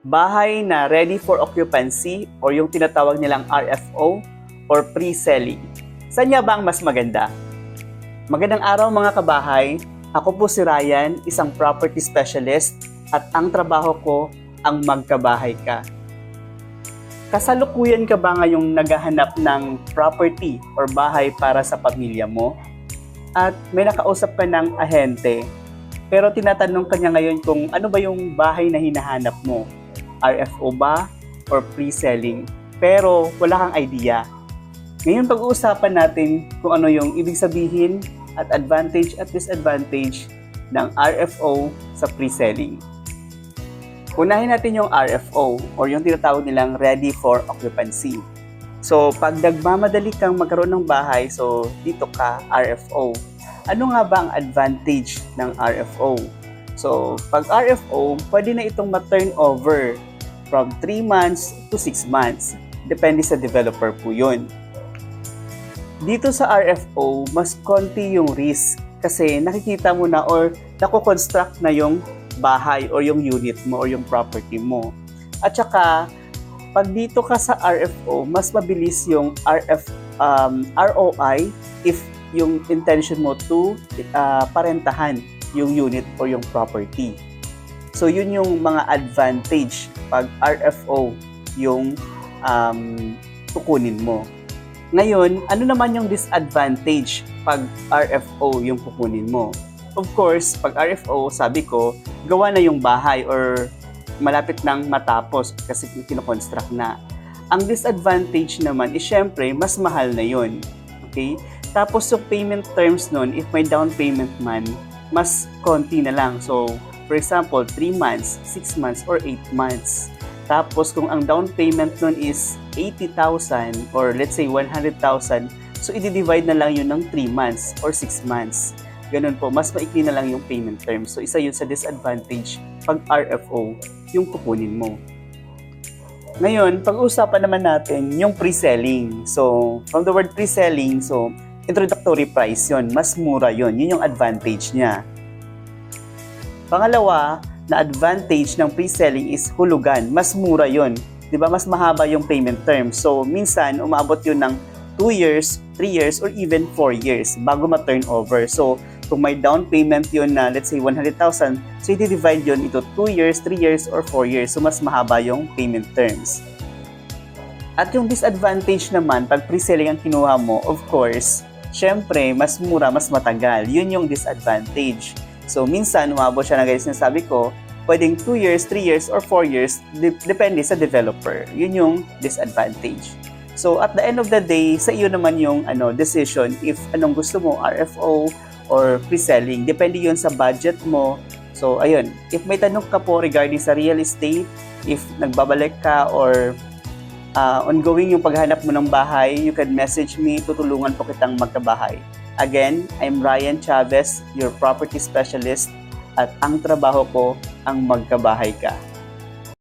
Bahay na ready for occupancy or yung tinatawag nilang RFO or pre-selling. Saan nga ba ang mas maganda? Magandang araw mga kabahay. Ako po si Ryan, isang property specialist at ang trabaho ko ang magkabahay ka. Kasalukuyan ka ba ngayong naghahanap ng property or bahay para sa pamilya mo? At may nakausap ka ng ahente, pero tinatanong ka niya ngayon kung ano ba yung bahay na hinahanap mo? RFO ba or pre-selling? Pero wala kang idea. Ngayon pag-uusapan natin kung ano yung ibig sabihin at advantage at disadvantage ng RFO sa pre-selling. Unahin natin yung RFO or yung tinatawag nilang ready for occupancy. So pag nagmamadali kang magkaroon ng bahay, so dito ka RFO. Ano nga ba ang advantage ng RFO? So pag RFO, pwede na itong ma-turn over from 3 months to 6 months. Depende sa developer po yun. Dito sa RFO, mas konti yung risk kasi nakikita mo na or nako-construct na yung bahay or yung unit mo or yung property mo. At saka, pag dito ka sa RFO, mas mabilis yung ROI if yung intention mo to parentahan yung unit or yung property. So, yun yung mga advantage pag RFO yung kukunin mo. Ngayon, ano naman yung disadvantage pag RFO yung kukunin mo? Of course, pag RFO, sabi ko, gawa na yung bahay or malapit nang matapos kasi kinoconstruct na. Ang disadvantage naman is syempre, mas mahal na yun. Okay? Tapos yung payment terms nun, if may down payment man, mas konti na lang. So, for example, 3 months, 6 months, or 8 months. Tapos kung ang down payment nun is 80,000 or let's say 100,000, so i-divide na lang yun ng 3 months or 6 months. Ganun po, mas maikli na lang yung payment terms. So isa yun sa disadvantage pag RFO yung kukunin mo. Ngayon, pag-usapan naman natin yung pre-selling. So, from the word pre-selling, so introductory price yun, mas mura yun. Yun yung advantage niya. Pangalawa, na advantage ng pre-selling is hulugan. Mas mura yun. Diba? Mas mahaba yung payment term. So, minsan, umabot yun ng 2 years, 3 years, or even 4 years bago ma-turn over. So, kung may down payment yun na, let's say, 100,000, so i-divide yun ito 2 years, 3 years, or 4 years. So, mas mahaba yung payment terms. At yung disadvantage naman, pag pre-selling ang kinuha mo, of course, syempre, mas mura, mas matagal. Yun yung disadvantage. So, minsan, umabot siya na guys na sabi ko, pwedeng 2 years, 3 years, or 4 years, depende sa developer. Yun yung disadvantage. So, at the end of the day, sa iyo naman yung decision if anong gusto mo, RFO or pre-selling. Depende yun sa budget mo. So, ayun. If may tanong ka po regarding sa real estate, if nagbabalik ka or ongoing yung paghanap mo ng bahay, you can message me, tutulungan po kitang magkabahay. Again, I'm Ryan Chavez, your property specialist, at ang trabaho ko ang magkabahay ka.